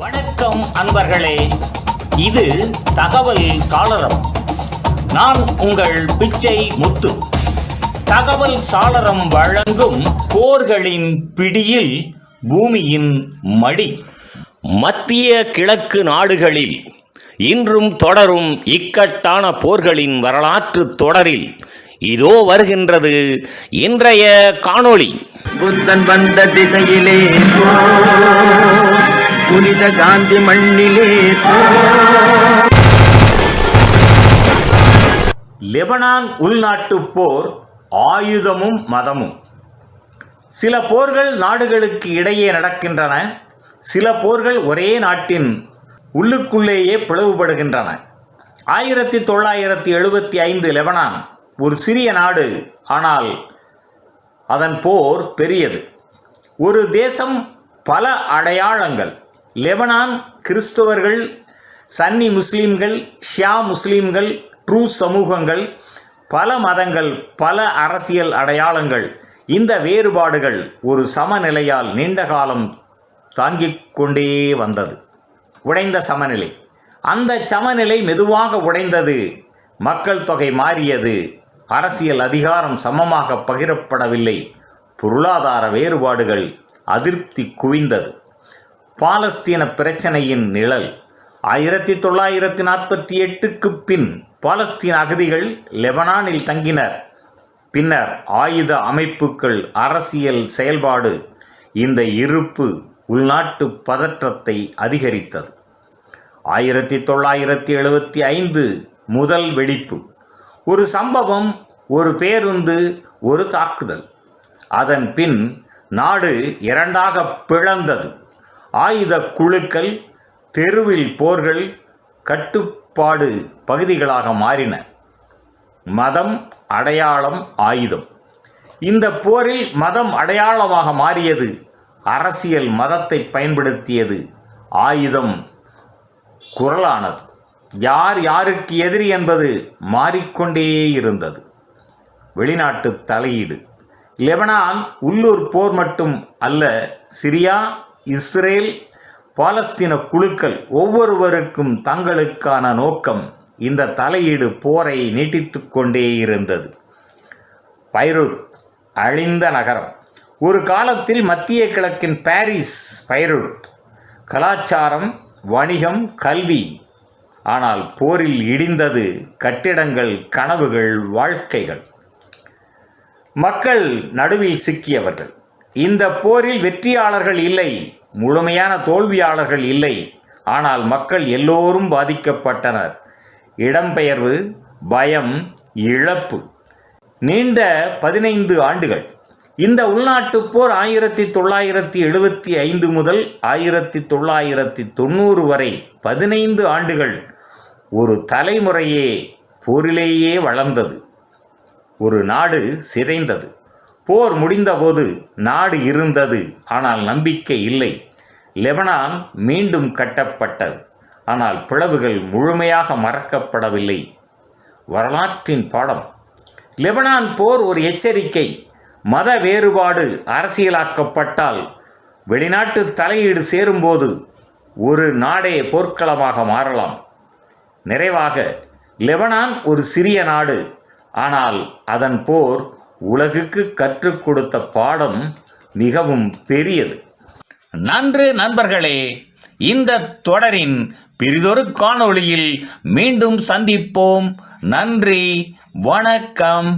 வணக்கம் அன்பர்களே, இது தகவல் சாளரம். நான் உங்கள் பிச்சை முத்து. தகவல் சாளரம் வழங்கும் போர்களின் பிடியில் பூமியின் மடி. மத்திய கிழக்கு நாடுகளில் இன்றும் தொடரும் இக்கட்டான போர்களின் வரலாற்று தொடரில் இதோ வருகின்றது இன்றைய காணொளி. புத்தன் வந்த திசையிலே புனித காந்தி மண்ணிலே. லெபனான் உள்நாட்டு போர், ஆயுதமும் மதமும். சில போர்கள் நாடுகளுக்கு இடையே நடக்கின்றன. சில போர்கள் ஒரே நாட்டின் உள்ளுக்குள்ளேயே பிளவுபடுகின்றன. 1975 லெபனான் ஒரு சிறிய நாடு, ஆனால் அதன் போர் பெரியது. ஒரு தேசம், பல அடையாளங்கள். லெபனான் கிறிஸ்தவர்கள், சன்னி முஸ்லீம்கள், ஷியா முஸ்லீம்கள், ட்ரூஸ் சமூகங்கள், பல மதங்கள், பல அரசியல் அடையாளங்கள். இந்த வேறுபாடுகள் ஒரு சமநிலையால் நீண்ட காலம் தாங்கிக் கொண்டே வந்தது. உடைந்த சமநிலை. அந்த சமநிலை மெதுவாக உடைந்தது. மக்கள் தொகை மாறியது. அரசியல் அதிகாரம் சமமாக பகிரப்படவில்லை. பொருளாதார வேறுபாடுகள், அதிருப்தி குவிந்தது. பாலஸ்தீன பிரச்சனையின் நிழல். 1948க்கு பின் பாலஸ்தீன அகதிகள் லெபனானில் தங்கினர். பின்னர் ஆயுத அமைப்புகள், அரசியல் செயல்பாடு. இந்த இருப்பு உள்நாட்டு பதற்றத்தை அதிகரித்தது. 1975 முதல் வெடிப்பு. ஒரு சம்பவம், ஒரு பேருந்து, ஒரு தாக்குதல். அதன் பின் நாடு இரண்டாக பிளந்தது. ஆயுத குழுக்கள், தெருவில் போர்கள், கட்டுப்பாடு பகுதிகளாக மாறின. மதம், அடையாளம், ஆயுதம். இந்த போரில் மதம் அடையாளமாக மாறியது. அரசியல் மதத்தை பயன்படுத்தியது. ஆயுதம் குரலானது. யார் யாருக்கு எதிரி என்பது மாறிக்கொண்டே இருந்தது. வெளிநாட்டு தலையீடு. லெபனான் உள்ளூர் போர் மட்டும் அல்ல. சிரியா, இஸ்ரேல், பாலஸ்தீன குழுக்கள் ஒவ்வொருவருக்கும் தங்களுக்கான நோக்கம். இந்த தலையீடு போரை நீட்டித்து கொண்டே இருந்தது. பைரூத், அழிந்த நகரம். ஒரு காலத்தில் மத்திய கிழக்கின் பாரிஸ் பைரூத். கலாச்சாரம், வணிகம், கல்வி. ஆனால் போரில் இடிந்தது கட்டிடங்கள், கனவுகள், வாழ்க்கைகள். மக்கள் நடுவில் சிக்கியவர்கள். இந்த போரில் வெற்றியாளர்கள் இல்லை, முழுமையான தோல்வியாளர்கள் இல்லை. ஆனால் மக்கள் எல்லோரும் பாதிக்கப்பட்டனர். இடம்பெயர்வு, பயம், இழப்பு. நீண்ட 15 ஆண்டுகள். இந்த உள்நாட்டு போர் 1975 முதல் 1990 வரை 15 ஆண்டுகள். ஒரு தலைமுறையே போரிலேயே வளர்ந்தது. ஒரு நாடு சிதைந்தது. போர் முடிந்தபோது நாடு இருந்தது, ஆனால் நம்பிக்கை இல்லை. லெபனான் மீண்டும் கட்டப்பட்டது, ஆனால் பிளவுகள் முழுமையாக மறக்கப்படவில்லை. வரலாற்றின் பாடம். லெபனான் போர் ஒரு எச்சரிக்கை. மத வேறுபாடு அரசியலாக்கப்பட்டால், வெளிநாட்டு தலையீடு சேரும்போது ஒரு நாடே போர்க்களமாக மாறலாம். நிறைவாக, லெபனான் ஒரு சிறிய நாடு, ஆனால் அதன் போர் உலகுக்கு கற்றுக் கொடுத்த பாடம் மிகவும் பெரியது. நன்று நண்பர்களே, இந்த தொடரின் பிறிதொரு காணொளியில் மீண்டும் சந்திப்போம். நன்றி, வணக்கம்.